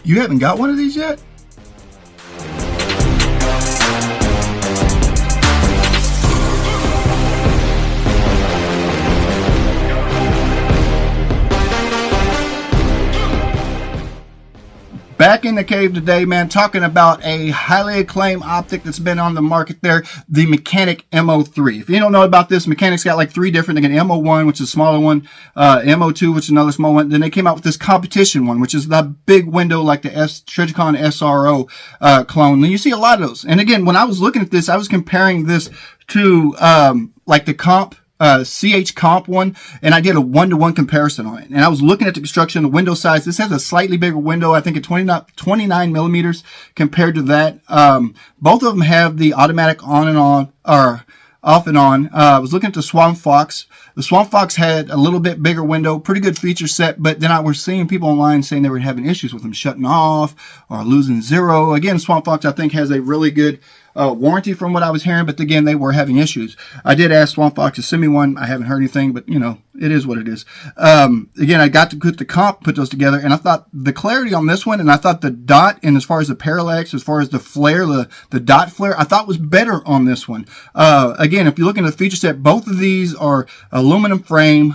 You haven't got one of these yet? Back in the cave today, man, talking about a highly acclaimed optic that's been on the market there, the MeCanik M03. If you don't know about this, MeCanik's got like 3 different. They got M01, which is a smaller one, M02, which is another small one. Then they came out with this competition one, which is the big window like the Trijicon SRO clone. And you see a lot of those. And again, when I was looking at this, I was comparing this to like the comp CH comp one, and I did a 1-to-1 comparison on it. And I was looking at the construction, the window size. This has a slightly bigger window, I think at 29 millimeters compared to that. Both of them have the automatic on and on, or off and on. I was looking at the Swamp Fox. The Swamp Fox had a little bit bigger window, pretty good feature set, but then I was seeing people online saying they were having issues with them shutting off or losing zero. Again, Swamp Fox, I think, has a really good warranty from what I was hearing, but again, they were having issues. I did ask Swamp Fox to send me one. I haven't heard anything, but you know, it is what it is. Again, I got to put the comp, put those together, and I thought the clarity on this one, and I thought the dot, and as far as the parallax, as far as the flare, the dot flare, I thought was better on this one. Again, if you look into the feature set, both of these are aluminum frame,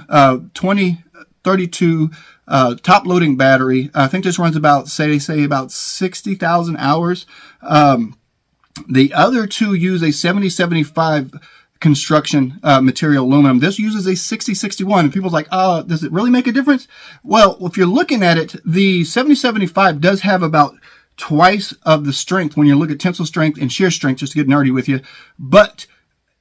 2032 top loading battery. I think this runs about, say about 60,000 hours. The other two use a 7075 construction material aluminum. This uses a 6061. And people's like, oh, does it really make a difference? Well, if you're looking at it, the 7075 does have about twice of the strength when you look at tensile strength and shear strength, just to get nerdy with you. But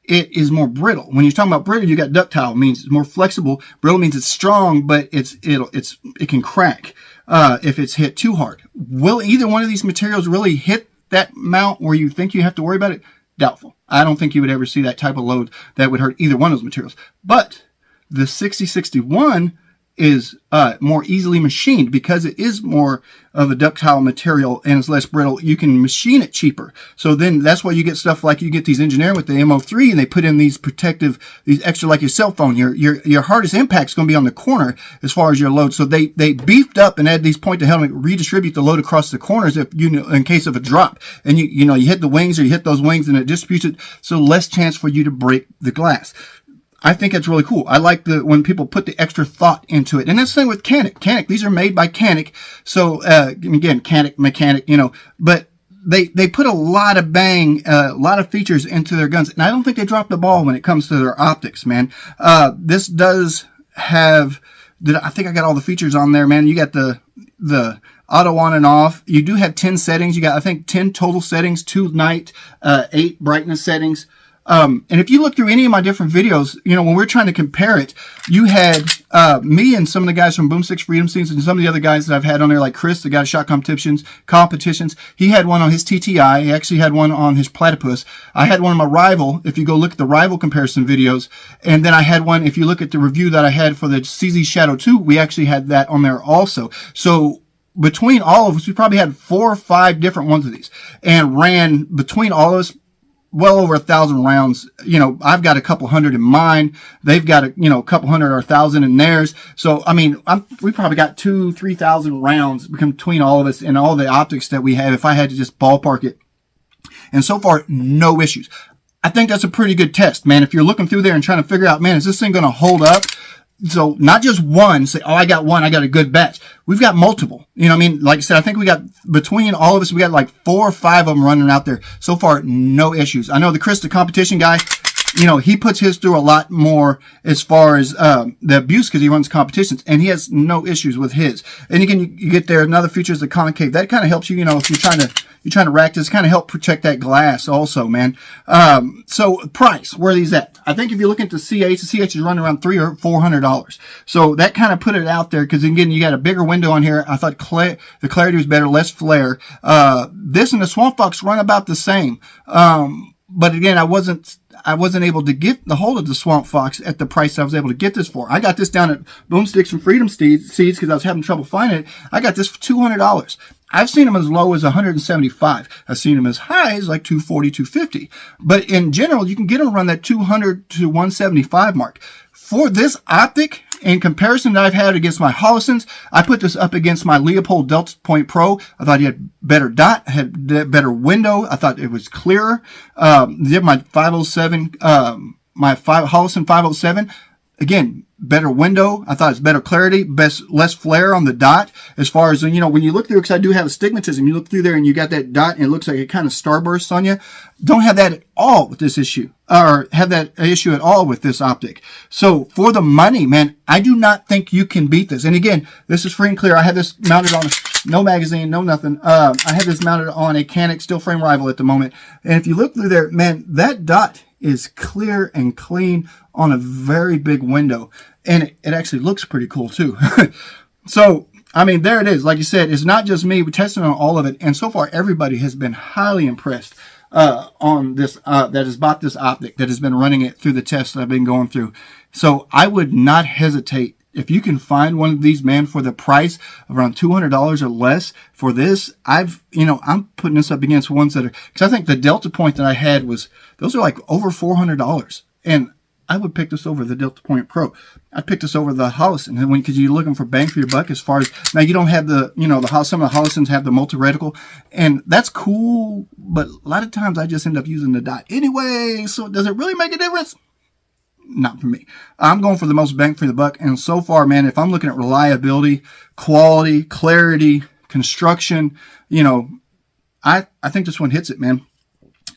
it is more brittle. When you're talking about brittle, you got ductile. It means it's more flexible. Brittle means it's strong, but it can crack if it's hit too hard. Will either one of these materials really hit that mount where you think you have to worry about it? Doubtful. I don't think you would ever see that type of load that would hurt either one of those materials. But the 6061 is more easily machined because it is more of a ductile material and it's less brittle. You can machine it cheaper. So then that's why you get stuff like you get these engineering with the M03 and they put in these protective, these extra, like your cell phone. Your hardest impact is going to be on the corner as far as your load. So they beefed up and add these point to helmet, redistribute the load across the corners if you know, in case of a drop. And you hit the wings or you hit those wings and it distributes it. So less chance for you to break the glass. I think that's really cool. I like when people put the extra thought into it. And that's the thing with Canik. These are made by Canik. So, again, MeCanik, you know, but they put a lot of a lot of features into their guns. And I don't think they dropped the ball when it comes to their optics, man. This does have, I think I got all the features on there, man. You got the auto on and off. You do have 10 settings. You got, I think, 10 total settings, 2 night, 8 brightness settings. And if you look through any of my different videos, you know, when we're trying to compare it, you had me and some of the guys from Boomsticks Freedom Scenes and some of the other guys that I've had on there, like Chris, the guy who shot competitions. He had one on his TTI. He actually had one on his Platypus. I had one on my Rival, if you go look at the Rival comparison videos. And then I had one, if you look at the review that I had for the CZ Shadow 2, we actually had that on there also. So between all of us, we probably had 4 or 5 different ones of these and ran between all of us well over 1,000 rounds. You know, I've got a couple hundred in mine. They've got a couple hundred or 1,000 in theirs. So, I mean, we probably got 2,000-3,000 rounds between all of us and all the optics that we have, if I had to just ballpark it. And so far, no issues. I think that's a pretty good test, man. If you're looking through there and trying to figure out, man, is this thing going to hold up? So not just one, say, oh, I got one, I got a good batch. We've got multiple. You know what I mean? Like I said, I think we got, between all of us, we got like 4 or 5 of them running out there. So far, no issues. I know the Chris, the competition guy, you know, he puts his through a lot more as far as the abuse because he runs competitions and he has no issues with his. And again, you get there, another feature is the concave. That kind of helps you, you know, if you're trying to rack this, kind of help protect that glass also, man. So price, where are these at? I think if you look at the CH is running around $300 or $400. So that kind of put it out there because again, you got a bigger window on here. I thought the clarity was better, less flare. This and the Swamp Fox run about the same. But again, I wasn't able to get the hold of the Swamp Fox at the price I was able to get this for. I got this down at Boomsticks and Freedom Seeds because I was having trouble finding it. I got this for $200. I've seen them as low as $175. I've seen them as high as like $240, $250. But in general, you can get them around that $200 to $175 mark. For this optic, in comparison that I've had against my Hollisons, I put this up against my Leopold Delta Point Pro. I thought he had better dot, had better window. I thought it was clearer. My 507, Hollison 507, again, better window. I thought it's better clarity, less flare on the dot. As far as, when you look through, because I do have astigmatism, you look through there and you got that dot and it looks like it kind of starbursts on you. Don't have that at all with this issue, or have that issue at all with this optic. So for the money, man, I do not think you can beat this. And again, this is free and clear. I have this mounted on no magazine, no nothing. I have this mounted on a Canik still frame rival at the moment. And if you look through there, man, that dot is clear and clean on a very big window. And it actually looks pretty cool too. So, I mean, there it is. Like you said, it's not just me. We tested on all of it. And so far, everybody has been highly impressed on this, that has bought this optic, that has been running it through the tests that I've been going through. So I would not hesitate. If you can find one of these, man, for the price of around $200 or less for this, I'm putting this up against ones that are, because I think the Delta Point that I had those are like over $400. And I would pick this over the Delta Point Pro. I'd pick this over the Hollison, because you're looking for bang for your buck. As far as, now you don't have the, some of the Hollisons have the multi-reticle, and that's cool, but a lot of times I just end up using the dot anyway. So does it really make a difference? Not for me. I'm going for the most bang for the buck. And so far, man, if I'm looking at reliability, quality, clarity, construction, I think this one hits it, man.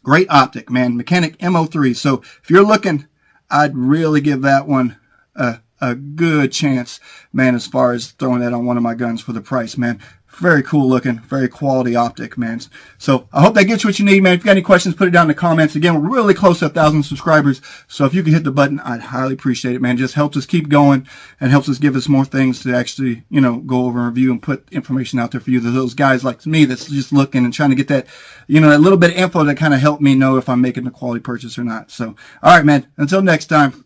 Great optic, man. MeCanik M03. So if you're looking, I'd really give that one a good chance, man, as far as throwing that on one of my guns for the price, man. Very cool looking, very quality optic, man. So I hope that gets what you need, man. If you got any questions, put it down in the comments. Again, we're really close to 1,000 subscribers. So if you could hit the button, I'd highly appreciate it, man. It just helps us keep going and helps us give us more things to actually, go over and review and put information out there for you. Those guys like me that's just looking and trying to get that, that little bit of info that kind of help me know if I'm making a quality purchase or not. So, all right, man. Until next time.